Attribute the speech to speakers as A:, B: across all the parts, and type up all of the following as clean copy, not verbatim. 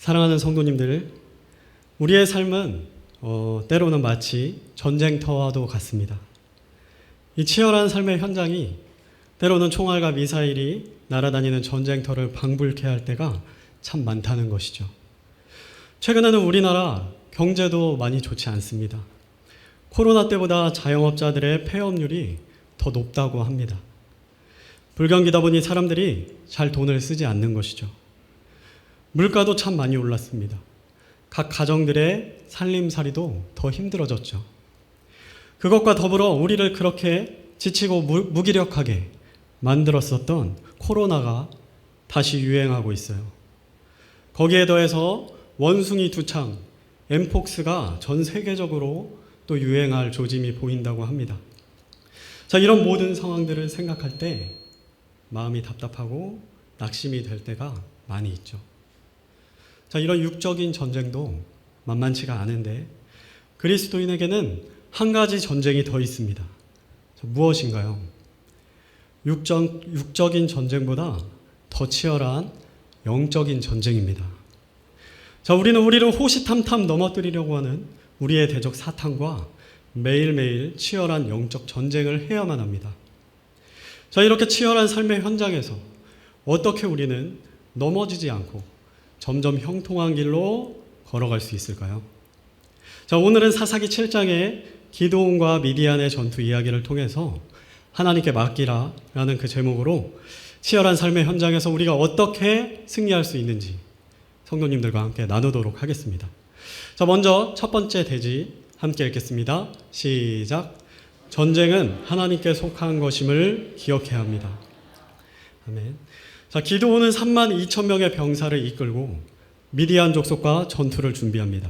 A: 사랑하는 성도님들, 우리의 삶은 때로는 마치 전쟁터와도 같습니다. 이 치열한 삶의 현장이 때로는 총알과 미사일이 날아다니는 전쟁터를 방불케 할 때가 참 많다는 것이죠. 최근에는 우리나라 경제도 많이 좋지 않습니다. 코로나 때보다 자영업자들의 폐업률이 더 높다고 합니다. 불경기다 보니 사람들이 잘 돈을 쓰지 않는 것이죠. 물가도 참 많이 올랐습니다. 각 가정들의 살림살이도 더 힘들어졌죠. 그것과 더불어 우리를 그렇게 지치고 무기력하게 만들었었던 코로나가 다시 유행하고 있어요. 거기에 더해서 원숭이 두창, 엠폭스가 전 세계적으로 또 유행할 조짐이 보인다고 합니다. 자, 이런 모든 상황들을 생각할 때 마음이 답답하고 낙심이 될 때가 많이 있죠. 자, 이런 육적인 전쟁도 만만치가 않은데 그리스도인에게는 한 가지 전쟁이 더 있습니다. 무엇인가요? 육적인 전쟁보다 더 치열한 영적인 전쟁입니다. 자, 우리는 우리를 호시탐탐 넘어뜨리려고 하는 우리의 대적 사탄과 매일매일 치열한 영적 전쟁을 해야만 합니다. 자, 이렇게 치열한 삶의 현장에서 어떻게 우리는 넘어지지 않고 점점 형통한 길로 걸어갈 수 있을까요? 자, 오늘은 사사기 7장의 기드온과 미디안의 전투 이야기를 통해서 하나님께 맡기라 라는 그 제목으로 치열한 삶의 현장에서 우리가 어떻게 승리할 수 있는지 성도님들과 함께 나누도록 하겠습니다. 자, 먼저 첫 번째 대지 함께 읽겠습니다. 시작. 전쟁은 하나님께 속한 것임을 기억해야 합니다. 아멘. 자, 기드온은 32,000명의 병사를 이끌고 미디안 족속과 전투를 준비합니다.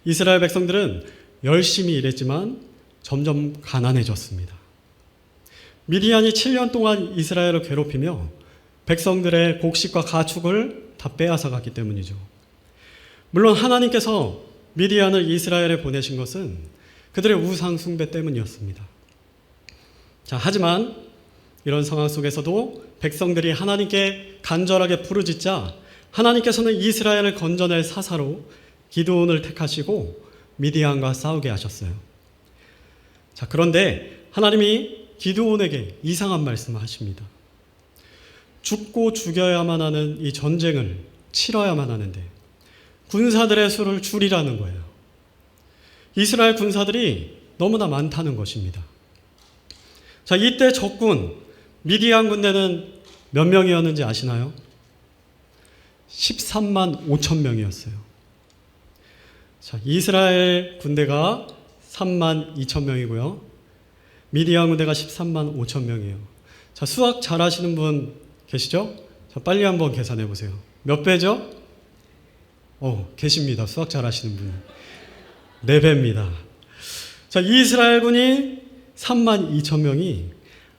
A: 이스라엘 백성들은 열심히 일했지만 점점 가난해졌습니다. 미디안이 7년 동안 이스라엘을 괴롭히며 백성들의 곡식과 가축을 다 빼앗아갔기 때문이죠. 물론 하나님께서 미디안을 이스라엘에 보내신 것은 그들의 우상 숭배 때문이었습니다. 자, 하지만 이런 상황 속에서도 백성들이 하나님께 간절하게 부르짖자 하나님께서는 이스라엘을 건져낼 사사로 기드온을 택하시고 미디안과 싸우게 하셨어요. 자, 그런데 하나님이 기드온에게 이상한 말씀을 하십니다. 죽고 죽여야만 하는 이 전쟁을 치러야만 하는데 군사들의 수를 줄이라는 거예요. 이스라엘 군사들이 너무나 많다는 것입니다. 자, 이때 적군 미디안 군대는 몇 명이었는지 아시나요? 13만 5천 명이었어요. 자, 이스라엘 군대가 3만 2천 명이고요. 미디안 군대가 13만 5천 명이에요. 자, 수학 잘하시는 분 계시죠? 자, 빨리 한번 계산해 보세요. 몇 배죠? 계십니다. 수학 잘하시는 분. 4배입니다. 자, 이스라엘 군이 3만 2천 명이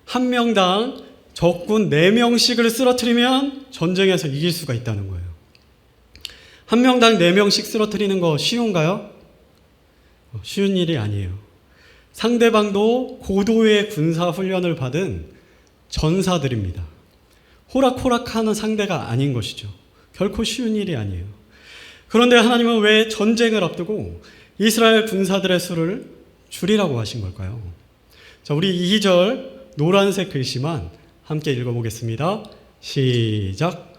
A: 한 명당 적군 4명씩을 쓰러뜨리면 전쟁에서 이길 수가 있다는 거예요. 한 명당 4명씩 쓰러뜨리는 거 쉬운가요? 쉬운 일이 아니에요. 상대방도 고도의 군사 훈련을 받은 전사들입니다. 호락호락하는 상대가 아닌 것이죠. 결코 쉬운 일이 아니에요. 그런데 하나님은 왜 전쟁을 앞두고 이스라엘 군사들의 수를 줄이라고 하신 걸까요? 자, 우리 2절 노란색 글씨만 함께 읽어보겠습니다. 시작.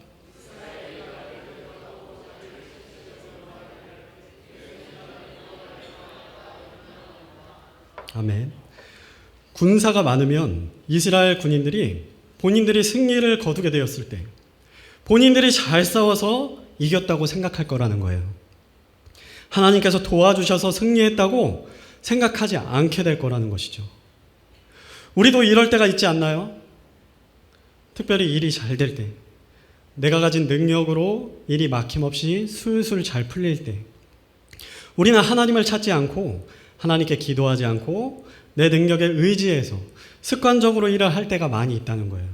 A: 아멘. 군사가 많으면 이스라엘 군인들이 본인들이 승리를 거두게 되었을 때 본인들이 잘 싸워서 이겼다고 생각할 거라는 거예요. 하나님께서 도와주셔서 승리했다고 생각하지 않게 될 거라는 것이죠. 우리도 이럴 때가 있지 않나요? 특별히 일이 잘 될 때, 내가 가진 능력으로 일이 막힘없이 술술 잘 풀릴 때, 우리는 하나님을 찾지 않고 하나님께 기도하지 않고 내 능력에 의지해서 습관적으로 일을 할 때가 많이 있다는 거예요.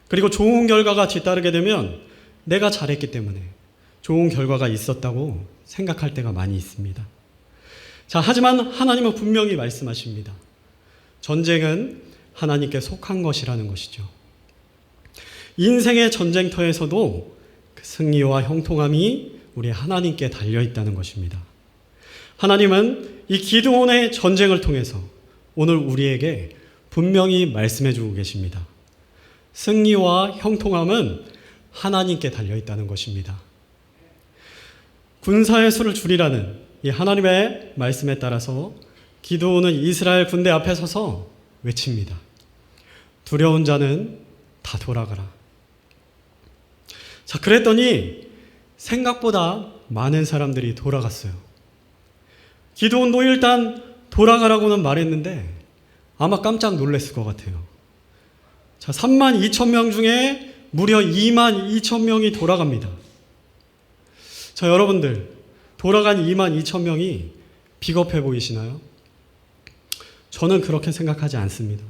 A: 그리고 좋은 결과가 뒤따르게 되면 내가 잘했기 때문에 좋은 결과가 있었다고 생각할 때가 많이 있습니다. 자, 하지만 하나님은 분명히 말씀하십니다. 전쟁은 하나님께 속한 것이라는 것이죠. 인생의 전쟁터에서도 그 승리와 형통함이 우리 하나님께 달려 있다는 것입니다. 하나님은 이 기드온의 전쟁을 통해서 오늘 우리에게 분명히 말씀해 주고 계십니다. 승리와 형통함은 하나님께 달려 있다는 것입니다. 군사의 수를 줄이라는 이 하나님의 말씀에 따라서 기드온은 이스라엘 군대 앞에 서서 외칩니다. 두려운 자는 다 돌아가라. 자, 그랬더니 생각보다 많은 사람들이 돌아갔어요. 기드온도 일단 돌아가라고는 말했는데 아마 깜짝 놀랐을 것 같아요. 자, 3만 2천 명 중에 무려 2만 2천 명이 돌아갑니다. 자, 여러분들, 돌아간 2만 2천 명이 비겁해 보이시나요? 저는 그렇게 생각하지 않습니다.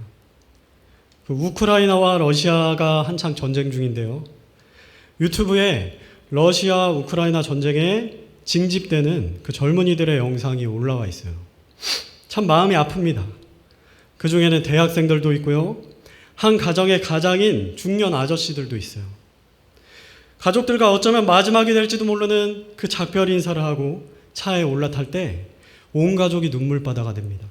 A: 우크라이나와 러시아가 한창 전쟁 중인데요. 유튜브에 러시아 우크라이나 전쟁에 징집되는 그 젊은이들의 영상이 올라와 있어요. 참 마음이 아픕니다. 그 중에는 대학생들도 있고요. 한 가정의 가장인 중년 아저씨들도 있어요. 가족들과 어쩌면 마지막이 될지도 모르는 그 작별 인사를 하고 차에 올라탈 때 온 가족이 눈물바다가 됩니다.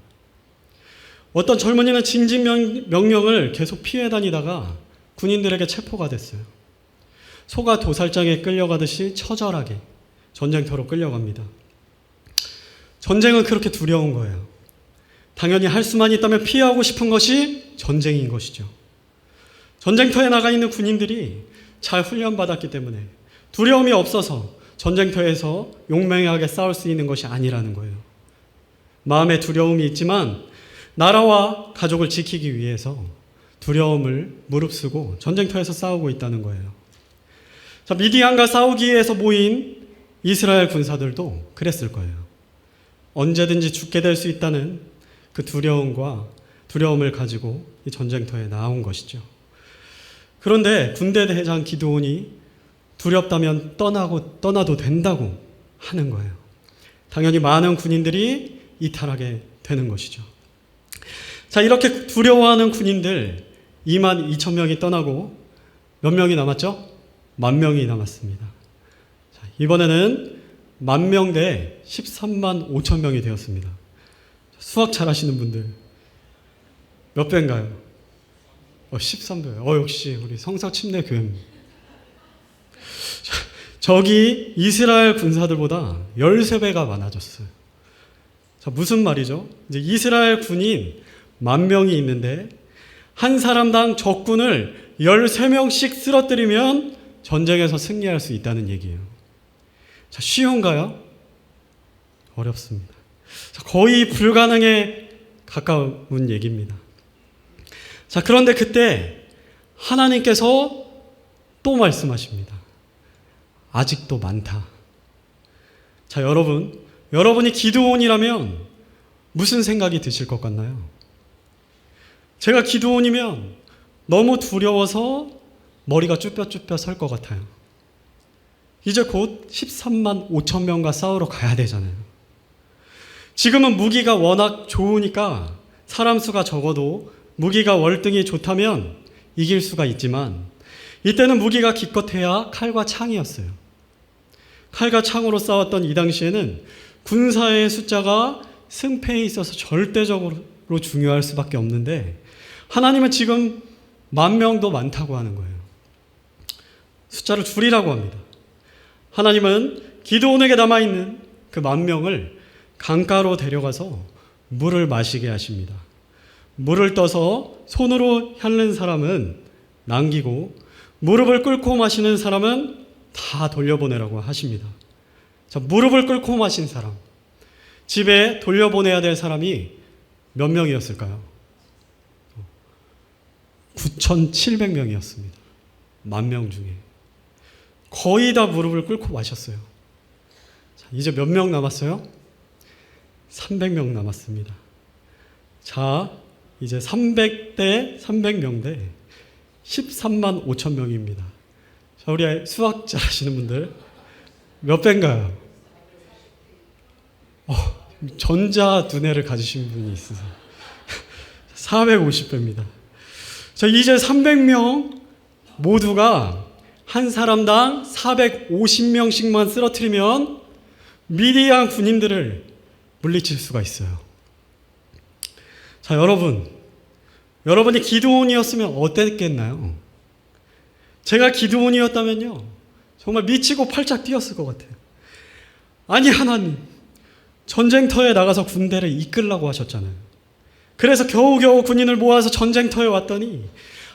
A: 어떤 젊은이는 징집 명령을 계속 피해 다니다가 군인들에게 체포가 됐어요. 소가 도살장에 끌려가듯이 처절하게 전쟁터로 끌려갑니다. 전쟁은 그렇게 두려운 거예요. 당연히 할 수만 있다면 피하고 싶은 것이 전쟁인 것이죠. 전쟁터에 나가 있는 군인들이 잘 훈련받았기 때문에 두려움이 없어서 전쟁터에서 용맹하게 싸울 수 있는 것이 아니라는 거예요. 마음에 두려움이 있지만 나라와 가족을 지키기 위해서 두려움을 무릅쓰고 전쟁터에서 싸우고 있다는 거예요. 자, 미디안과 싸우기 위해서 모인 이스라엘 군사들도 그랬을 거예요. 언제든지 죽게 될 수 있다는 그 두려움을 가지고 이 전쟁터에 나온 것이죠. 그런데 군대 대장 기드온이 두렵다면 떠나도 된다고 하는 거예요. 당연히 많은 군인들이 이탈하게 되는 것이죠. 자, 이렇게 두려워하는 군인들 2만 2천 명이 떠나고 몇 명이 남았죠? 10,000명이 남았습니다. 자, 이번에는 10,000명 대 13만 5천 명이 되었습니다. 수학 잘하시는 분들 몇 배인가요? 13배요. 역시 우리 성사침례 교회입니다. 저기 이스라엘 군사들보다 13배가 많아졌어요. 자, 무슨 말이죠? 이제 이스라엘 군인 10,000명이 있는데 한 사람당 적군을 13명씩 쓰러뜨리면 전쟁에서 승리할 수 있다는 얘기예요. 자, 쉬운가요? 어렵습니다. 자, 거의 불가능에 가까운 얘기입니다. 자, 그런데 그때 하나님께서 또 말씀하십니다. 아직도 많다. 자, 여러분이 기드온이라면 무슨 생각이 드실 것 같나요? 제가 기드온이면 너무 두려워서 머리가 쭈뼛쭈뼛 설 것 같아요. 이제 곧 13만 5천 명과 싸우러 가야 되잖아요. 지금은 무기가 워낙 좋으니까 사람 수가 적어도 무기가 월등히 좋다면 이길 수가 있지만 이때는 무기가 기껏해야 칼과 창이었어요. 칼과 창으로 싸웠던 이 당시에는 군사의 숫자가 승패에 있어서 절대적으로 중요할 수밖에 없는데 하나님은 지금 10,000명도 많다고 하는 거예요. 숫자를 줄이라고 합니다. 하나님은 기드온에게 남아있는 그 10,000명을 강가로 데려가서 물을 마시게 하십니다. 물을 떠서 손으로 핥는 사람은 남기고 무릎을 꿇고 마시는 사람은 다 돌려보내라고 하십니다. 자, 무릎을 꿇고 마신 사람, 집에 돌려보내야 될 사람이 몇 명이었을까요? 9,700명이었습니다. 10,000명 중에. 거의 다 무릎을 꿇고 마셨어요. 자, 이제 몇 명 남았어요? 300명 남았습니다. 자, 이제 300대 300명 대 13만 5천 명입니다. 자, 우리 수학 잘하시는 분들 몇 배인가요? 전자 두뇌를 가지신 분이 있으세요. 450배입니다. 자, 이제 300명 모두가 한 사람당 450명씩만 쓰러뜨리면 미디안 군인들을 물리칠 수가 있어요. 자, 여러분이 기드온이었으면 어땠겠나요? 제가 기드온이었다면요, 정말 미치고 팔짝 뛰었을 것 같아요. 아니, 하나님, 전쟁터에 나가서 군대를 이끌라고 하셨잖아요. 그래서 겨우겨우 군인을 모아서 전쟁터에 왔더니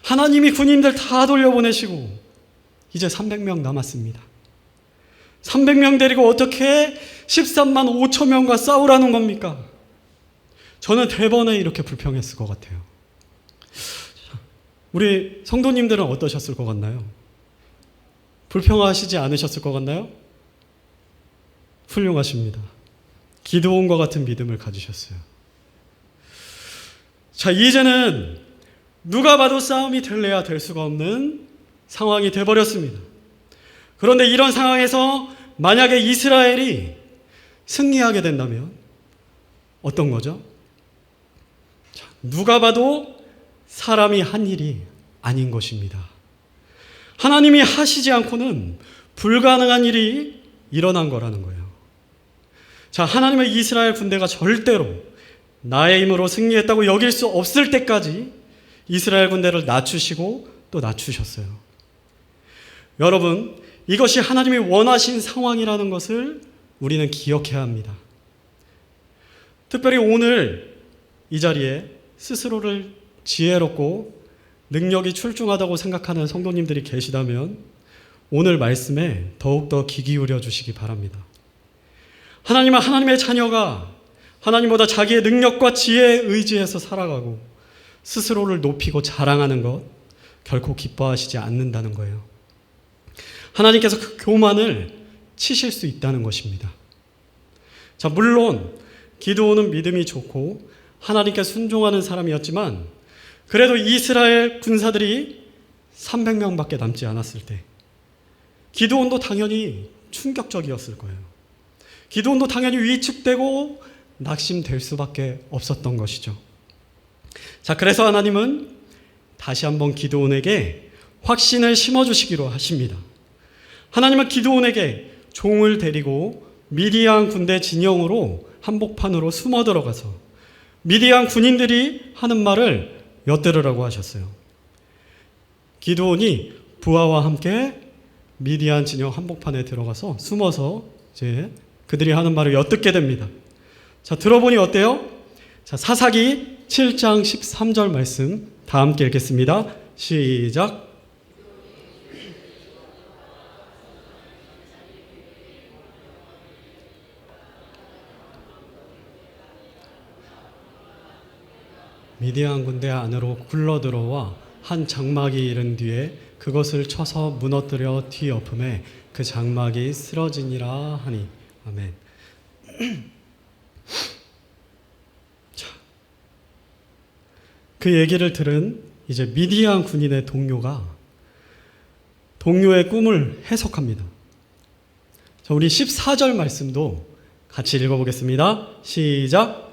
A: 하나님이 군인들 다 돌려보내시고 이제 300명 남았습니다. 300명 데리고 어떻게 13만 5천 명과 싸우라는 겁니까? 저는 대번에 이렇게 불평했을 것 같아요. 우리 성도님들은 어떠셨을 것 같나요? 불평하시지 않으셨을 것 같나요? 훌륭하십니다. 기드온과 같은 믿음을 가지셨어요. 자, 이제는 누가 봐도 싸움이 될래야 될 수가 없는 상황이 돼버렸습니다. 그런데 이런 상황에서 만약에 이스라엘이 승리하게 된다면 어떤 거죠? 자, 누가 봐도 사람이 한 일이 아닌 것입니다. 하나님이 하시지 않고는 불가능한 일이 일어난 거라는 거예요. 자, 하나님의 이스라엘 군대가 절대로 나의 힘으로 승리했다고 여길 수 없을 때까지 이스라엘 군대를 낮추시고 또 낮추셨어요. 여러분, 이것이 하나님이 원하신 상황이라는 것을 우리는 기억해야 합니다. 특별히 오늘 이 자리에 스스로를 지혜롭고 능력이 출중하다고 생각하는 성도님들이 계시다면 오늘 말씀에 더욱더 귀 기울여 주시기 바랍니다. 하나님은 하나님의 자녀가 하나님보다 자기의 능력과 지혜에 의지해서 살아가고 스스로를 높이고 자랑하는 것 결코 기뻐하시지 않는다는 거예요. 하나님께서 그 교만을 치실 수 있다는 것입니다. 자, 물론 기드온은 믿음이 좋고 하나님께 순종하는 사람이었지만 그래도 이스라엘 군사들이 300명밖에 남지 않았을 때 기드온도 당연히 충격적이었을 거예요. 기드온도 당연히 위축되고 낙심될 수밖에 없었던 것이죠. 자, 그래서 하나님은 다시 한번 기드온에게 확신을 심어주시기로 하십니다. 하나님은 기드온에게 종을 데리고 미디안 군대 진영으로 한복판으로 숨어 들어가서 미디안 군인들이 하는 말을 엿들으라고 하셨어요. 기드온이 부하와 함께 미디안 진영 한복판에 들어가서 숨어서 이제 그들이 하는 말을 엿듣게 됩니다. 자, 들어보니 어때요? 자, 사사기 7장 13절 말씀 다 함께 읽겠습니다. 시작. 미디안 군대 안으로 굴러들어와 한 장막이 이른 뒤에 그것을 쳐서 무너뜨려 뒤엎음에 그 장막이 쓰러지니라 하니. 아멘. 자, 그 얘기를 들은 이제 미디안 군인의 동료의 꿈을 해석합니다. 자, 우리 14절 말씀도 같이 읽어보겠습니다. 시작.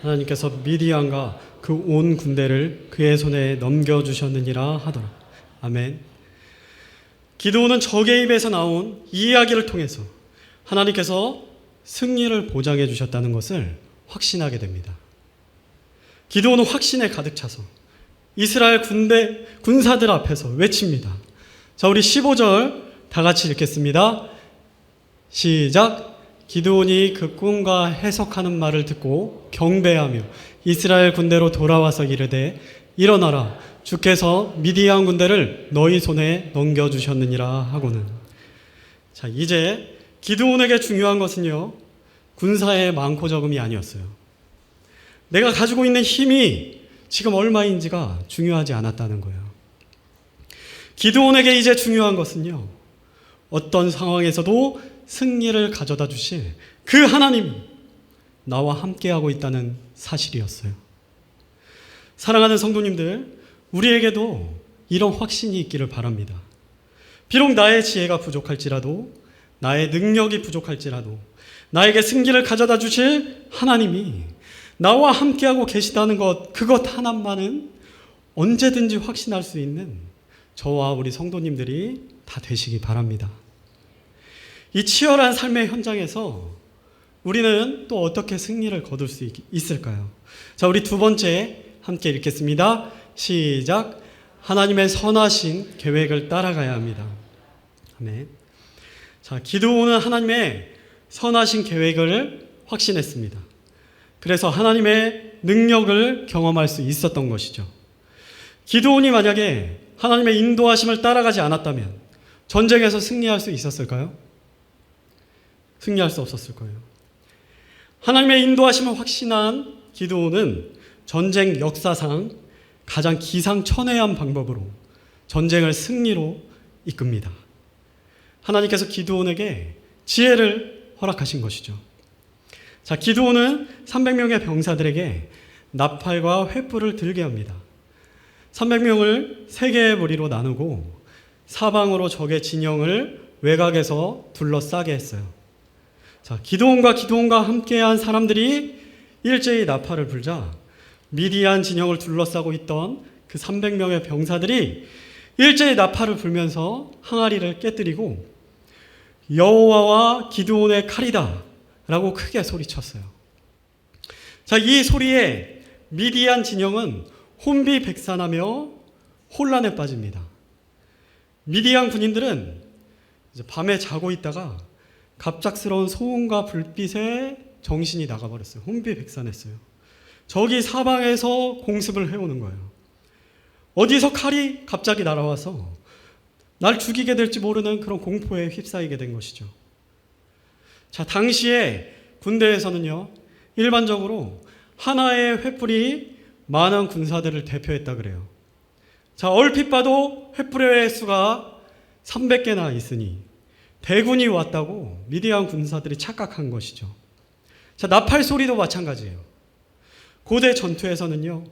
A: 하나님께서 미디안과 그 온 군대를 그의 손에 넘겨주셨느니라 하더라. 아멘. 기드온은 적의 입에서 나온 이 이야기를 통해서 하나님께서 승리를 보장해 주셨다는 것을 확신하게 됩니다. 기드온은 확신에 가득 차서 이스라엘 군사들 앞에서 외칩니다. 자, 우리 15절 다 같이 읽겠습니다. 시작. 기드온이 그 꿈과 해석하는 말을 듣고 경배하며 이스라엘 군대로 돌아와서 이르되 일어나라, 주께서 미디안 군대를 너희 손에 넘겨주셨느니라 하고는. 자, 이제 기드온에게 중요한 것은요, 군사의 많고 적음이 아니었어요. 내가 가지고 있는 힘이 지금 얼마인지가 중요하지 않았다는 거예요. 기드온에게 이제 중요한 것은요, 어떤 상황에서도 승리를 가져다 주실 그 하나님이 나와 함께하고 있다는 사실이었어요. 사랑하는 성도님들, 우리에게도 이런 확신이 있기를 바랍니다. 비록 나의 지혜가 부족할지라도, 나의 능력이 부족할지라도, 나에게 승리를 가져다 주실 하나님이 나와 함께하고 계시다는 것, 그것 하나만은 언제든지 확신할 수 있는 저와 우리 성도님들이 다 되시기 바랍니다. 이 치열한 삶의 현장에서 우리는 또 어떻게 승리를 거둘 수 있을까요? 자, 우리 두 번째 함께 읽겠습니다. 시작. 하나님의 선하신 계획을 따라가야 합니다. 아멘. 자, 기드온은 하나님의 선하신 계획을 확신했습니다. 그래서 하나님의 능력을 경험할 수 있었던 것이죠. 기드온이 만약에 하나님의 인도하심을 따라가지 않았다면 전쟁에서 승리할 수 있었을까요? 승리할 수 없었을 거예요. 하나님의 인도하심을 확신한 기드온은 전쟁 역사상 가장 기상천외한 방법으로 전쟁을 승리로 이끕니다. 하나님께서 기드온에게 지혜를 허락하신 것이죠. 자, 기드온은 300명의 병사들에게 나팔과 횃불을 들게 합니다. 300명을 세 개의 무리로 나누고 사방으로 적의 진영을 외곽에서 둘러싸게 했어요. 자, 기드온과 함께한 사람들이 일제히 나팔을 불자 미디안 진영을 둘러싸고 있던 그 300명의 병사들이 일제히 나팔을 불면서 항아리를 깨뜨리고 여호와와 기드온의 칼이다 라고 크게 소리쳤어요. 자, 이 소리에 미디안 진영은 혼비백산하며 혼란에 빠집니다. 미디안 군인들은 이제 밤에 자고 있다가 갑작스러운 소음과 불빛에 정신이 나가버렸어요. 혼비백산했어요. 적이 사방에서 공습을 해오는 거예요. 어디서 칼이 갑자기 날아와서 날 죽이게 될지 모르는 그런 공포에 휩싸이게 된 것이죠. 자, 당시에 군대에서는요, 일반적으로 하나의 횃불이 많은 군사들을 대표했다 그래요. 자, 얼핏 봐도 횃불의 수가 300개나 있으니 대군이 왔다고 미디안 군사들이 착각한 것이죠. 자, 나팔 소리도 마찬가지예요. 고대 전투에서는요,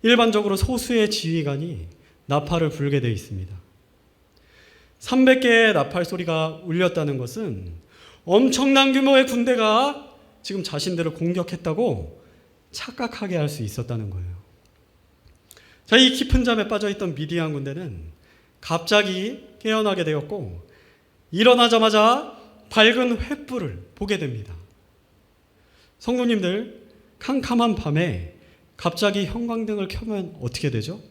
A: 일반적으로 소수의 지휘관이 나팔을 불게 되어 있습니다. 300개의 나팔 소리가 울렸다는 것은 엄청난 규모의 군대가 지금 자신들을 공격했다고 착각하게 할 수 있었다는 거예요. 자, 이 깊은 잠에 빠져있던 미디안 군대는 갑자기 깨어나게 되었고 일어나자마자 밝은 횃불을 보게 됩니다. 성도님들, 캄캄한 밤에 갑자기 형광등을 켜면 어떻게 되죠?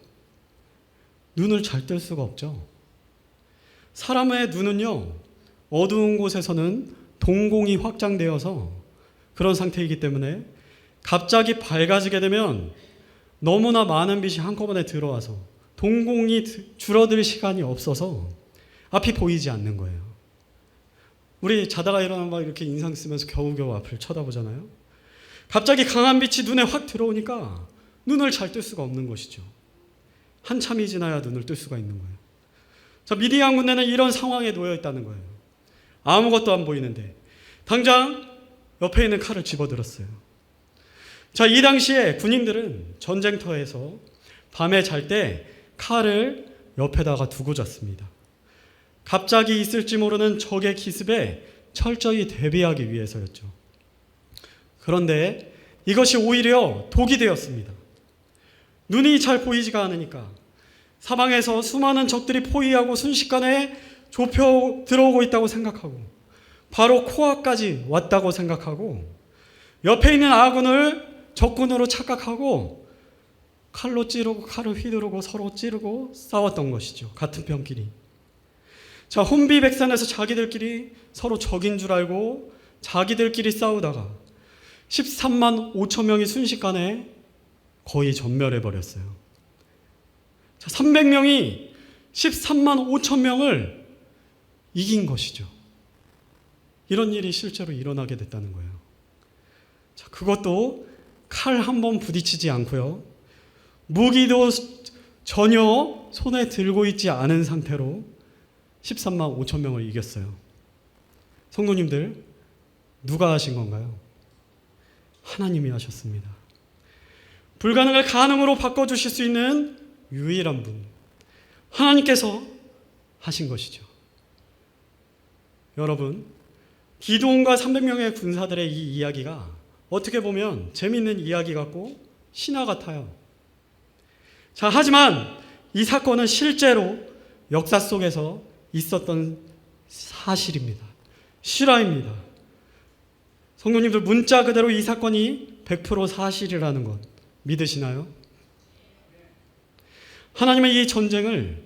A: 눈을 잘 뜰 수가 없죠. 사람의 눈은요, 어두운 곳에서는 동공이 확장되어서 그런 상태이기 때문에 갑자기 밝아지게 되면 너무나 많은 빛이 한꺼번에 들어와서 동공이 줄어들 시간이 없어서 앞이 보이지 않는 거예요. 우리 자다가 일어나면 막 이렇게 인상 쓰면서 겨우겨우 앞을 쳐다보잖아요. 갑자기 강한 빛이 눈에 확 들어오니까 눈을 잘 뜰 수가 없는 것이죠. 한참이 지나야 눈을 뜰 수가 있는 거예요. 자, 미디안 군대는 이런 상황에 놓여 있다는 거예요. 아무것도 안 보이는데 당장 옆에 있는 칼을 집어들었어요. 자, 이 당시에 군인들은 전쟁터에서 밤에 잘 때 칼을 옆에다가 두고 잤습니다. 갑자기 있을지 모르는 적의 기습에 철저히 대비하기 위해서였죠. 그런데 이것이 오히려 독이 되었습니다. 눈이 잘 보이지가 않으니까 사방에서 수많은 적들이 포위하고 순식간에 좁혀 들어오고 있다고 생각하고 바로 코앞까지 왔다고 생각하고 옆에 있는 아군을 적군으로 착각하고 칼로 찌르고 칼을 휘두르고 서로 찌르고 싸웠던 것이죠. 같은 편끼리. 자, 혼비백산에서 자기들끼리 서로 적인 줄 알고 자기들끼리 싸우다가 13만 5천 명이 순식간에 거의 전멸해버렸어요. 자, 300명이 13만 5천 명을 이긴 것이죠. 이런 일이 실제로 일어나게 됐다는 거예요. 자, 그것도 칼 한 번 부딪히지 않고요. 무기도 전혀 손에 들고 있지 않은 상태로 13만 5천 명을 이겼어요. 성도님들, 누가 하신 건가요? 하나님이 하셨습니다. 불가능을 가능으로 바꿔주실 수 있는 유일한 분, 하나님께서 하신 것이죠. 여러분, 기드온과 300명의 군사들의 이 이야기가 어떻게 보면 재밌는 이야기 같고 신화 같아요. 자, 하지만 이 사건은 실제로 역사 속에서 있었던 사실입니다. 실화입니다. 성도님들, 문자 그대로 이 사건이 100% 사실이라는 것 믿으시나요? 하나님은 이 전쟁을,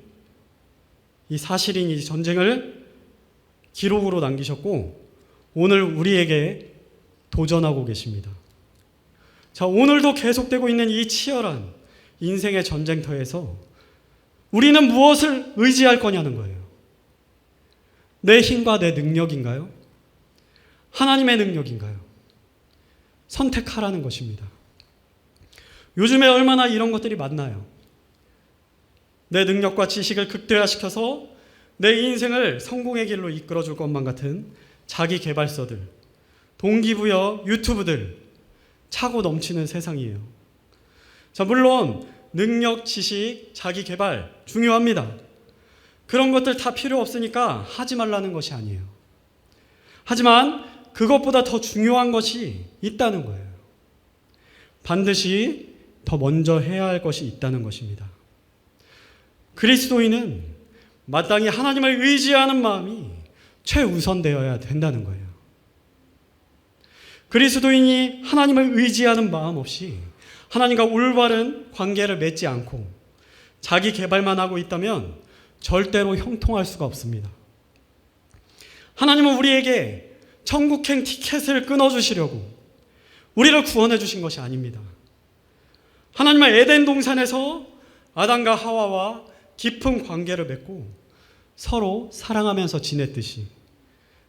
A: 이 사실인 이 전쟁을 기록으로 남기셨고 오늘 우리에게 도전하고 계십니다. 자, 오늘도 계속되고 있는 이 치열한 인생의 전쟁터에서 우리는 무엇을 의지할 거냐는 거예요. 내 힘과 내 능력인가요? 하나님의 능력인가요? 선택하라는 것입니다. 요즘에 얼마나 이런 것들이 많나요? 내 능력과 지식을 극대화시켜서 내 인생을 성공의 길로 이끌어줄 것만 같은 자기 개발서들, 동기부여 유튜브들 차고 넘치는 세상이에요. 자, 물론 능력, 지식, 자기 개발 중요합니다. 그런 것들 다 필요 없으니까 하지 말라는 것이 아니에요. 하지만 그것보다 더 중요한 것이 있다는 거예요. 반드시 더 먼저 해야 할 것이 있다는 것입니다. 그리스도인은 마땅히 하나님을 의지하는 마음이 최우선되어야 된다는 거예요. 그리스도인이 하나님을 의지하는 마음 없이 하나님과 올바른 관계를 맺지 않고 자기 개발만 하고 있다면 절대로 형통할 수가 없습니다. 하나님은 우리에게 천국행 티켓을 끊어주시려고 우리를 구원해 주신 것이 아닙니다. 하나님은 에덴 동산에서 아담과 하와와 깊은 관계를 맺고 서로 사랑하면서 지냈듯이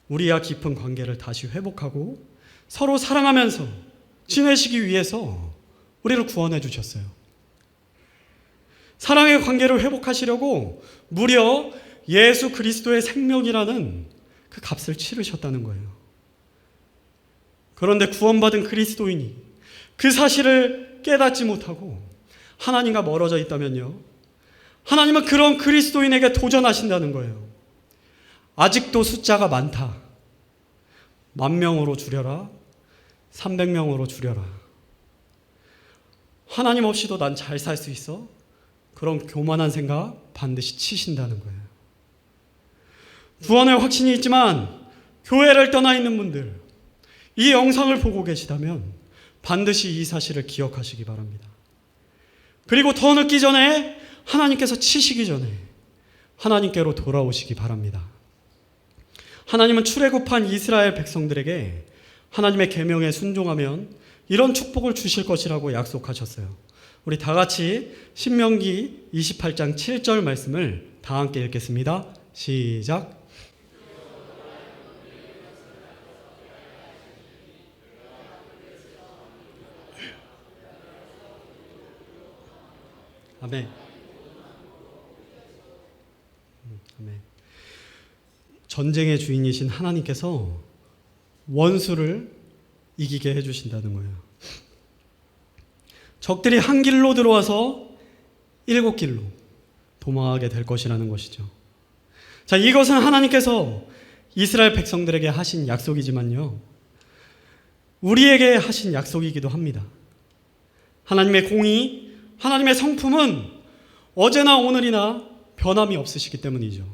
A: 우리와 깊은 관계를 다시 회복하고 서로 사랑하면서 지내시기 위해서 우리를 구원해 주셨어요. 사랑의 관계를 회복하시려고 무려 예수 그리스도의 생명이라는 그 값을 치르셨다는 거예요. 그런데 구원받은 그리스도인이 그 사실을 깨닫지 못하고 하나님과 멀어져 있다면요, 하나님은 그런 그리스도인에게 도전하신다는 거예요. 아직도 숫자가 많다. 10,000명으로 줄여라. 300명으로 줄여라. 하나님 없이도 난 잘 살 수 있어? 그런 교만한 생각 반드시 치신다는 거예요. 구원의 확신이 있지만 교회를 떠나 있는 분들, 이 영상을 보고 계시다면 반드시 이 사실을 기억하시기 바랍니다. 그리고 더 늦기 전에, 하나님께서 치시기 전에 하나님께로 돌아오시기 바랍니다. 하나님은 출애굽한 이스라엘 백성들에게 하나님의 계명에 순종하면 이런 축복을 주실 것이라고 약속하셨어요. 우리 다 같이 신명기 28장 7절 말씀을 다 함께 읽겠습니다. 시작. 아멘. 아멘. 전쟁의 주인이신 하나님께서 원수를 이기게 해주신다는 거예요. 적들이 한 길로 들어와서 7길로 도망하게 될 것이라는 것이죠. 자, 이것은 하나님께서 이스라엘 백성들에게 하신 약속이지만요, 우리에게 하신 약속이기도 합니다. 하나님의 공의, 하나님의 성품은 어제나 오늘이나 변함이 없으시기 때문이죠.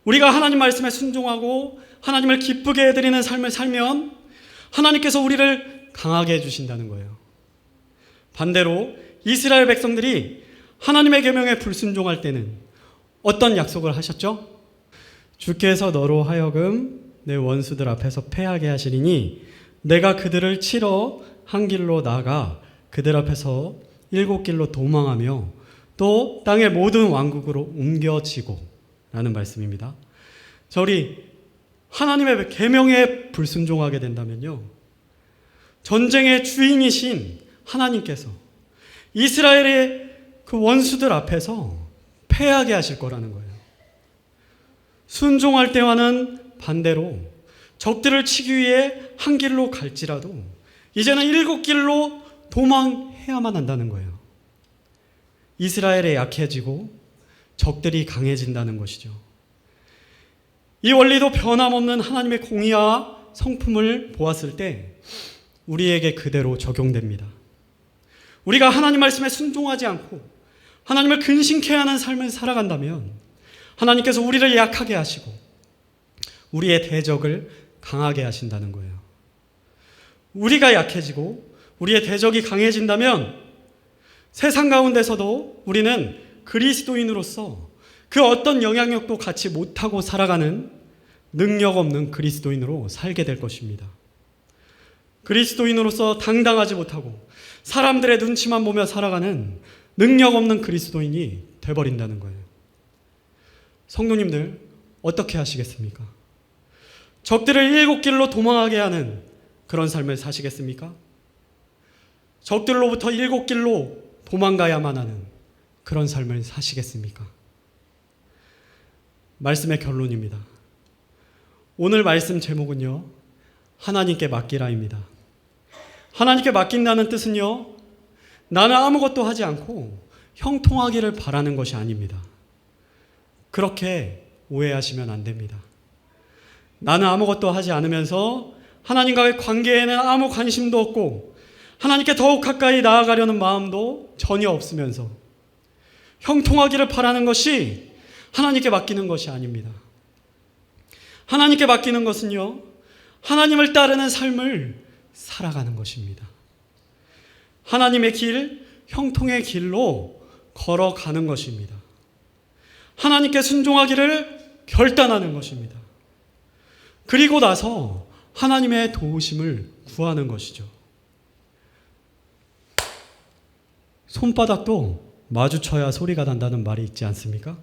A: 우리가 하나님 말씀에 순종하고 하나님을 기쁘게 해드리는 삶을 살면 하나님께서 우리를 강하게 해주신다는 거예요. 반대로 이스라엘 백성들이 하나님의 계명에 불순종할 때는 어떤 약속을 하셨죠? 주께서 너로 하여금 내 원수들 앞에서 패하게 하시리니 내가 그들을 치러 한 길로 나가 그들 앞에서 7길로 도망하며 또 땅의 모든 왕국으로 옮겨지고 라는 말씀입니다. 자, 우리 하나님의 계명에 불순종하게 된다면요, 전쟁의 주인이신 하나님께서 이스라엘의 그 원수들 앞에서 패하게 하실 거라는 거예요. 순종할 때와는 반대로 적들을 치기 위해 한 길로 갈지라도 이제는 7길로 도망해야만 한다는 거예요. 이스라엘이 약해지고 적들이 강해진다는 것이죠. 이 원리도 변함없는 하나님의 공의와 성품을 보았을 때 우리에게 그대로 적용됩니다. 우리가 하나님 말씀에 순종하지 않고 하나님을 근심케 하는 삶을 살아간다면 하나님께서 우리를 약하게 하시고 우리의 대적을 강하게 하신다는 거예요. 우리가 약해지고 우리의 대적이 강해진다면 세상 가운데서도 우리는 그리스도인으로서 그 어떤 영향력도 갖지 못하고 살아가는 능력 없는 그리스도인으로 살게 될 것입니다. 그리스도인으로서 당당하지 못하고 사람들의 눈치만 보며 살아가는 능력 없는 그리스도인이 되어버린다는 거예요. 성도님들 어떻게 하시겠습니까? 적들을 일곱 길로 도망하게 하는 그런 삶을 사시겠습니까? 적들로부터 일곱 길로 도망가야만 하는 그런 삶을 사시겠습니까? 말씀의 결론입니다. 오늘 말씀 제목은요, 하나님께 맡기라입니다. 하나님께 맡긴다는 뜻은요, 나는 아무것도 하지 않고 형통하기를 바라는 것이 아닙니다. 그렇게 오해하시면 안 됩니다. 나는 아무것도 하지 않으면서 하나님과의 관계에는 아무 관심도 없고 하나님께 더욱 가까이 나아가려는 마음도 전혀 없으면서 형통하기를 바라는 것이 하나님께 맡기는 것이 아닙니다. 하나님께 맡기는 것은요, 하나님을 따르는 삶을 살아가는 것입니다. 하나님의 길, 형통의 길로 걸어가는 것입니다. 하나님께 순종하기를 결단하는 것입니다. 그리고 나서 하나님의 도우심을 구하는 것이죠. 손바닥도 마주쳐야 소리가 난다는 말이 있지 않습니까?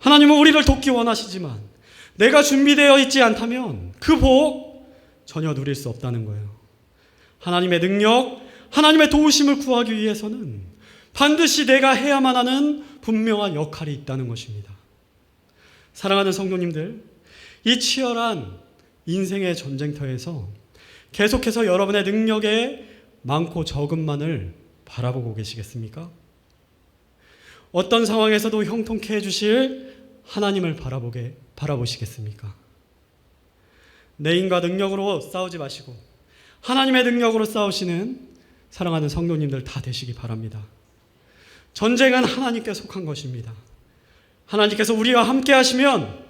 A: 하나님은 우리를 돕기 원하시지만 내가 준비되어 있지 않다면 그 복 전혀 누릴 수 없다는 거예요. 하나님의 능력, 하나님의 도우심을 구하기 위해서는 반드시 내가 해야만 하는 분명한 역할이 있다는 것입니다. 사랑하는 성도님들, 이 치열한 인생의 전쟁터에서 계속해서 여러분의 능력의 많고 적음만을 바라보고 계시겠습니까? 어떤 상황에서도 형통케 해주실 하나님을 바라보시겠습니까? 내 힘과 능력으로 싸우지 마시고 하나님의 능력으로 싸우시는 사랑하는 성도님들 다 되시기 바랍니다. 전쟁은 하나님께 속한 것입니다. 하나님께서 우리와 함께 하시면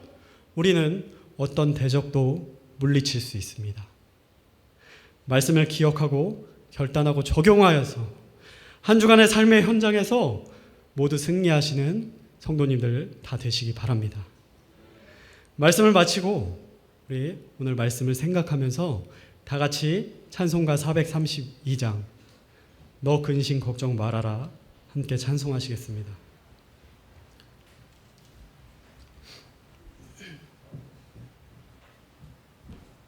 A: 우리는 어떤 대적도 물리칠 수 있습니다. 말씀을 기억하고 결단하고 적용하여서 한 주간의 삶의 현장에서 모두 승리하시는 성도님들 다 되시기 바랍니다. 말씀을 마치고 우리 오늘 말씀을 생각하면서 다 같이 찬송가 432장 너 근심 걱정 말아라 함께 찬송하시겠습니다.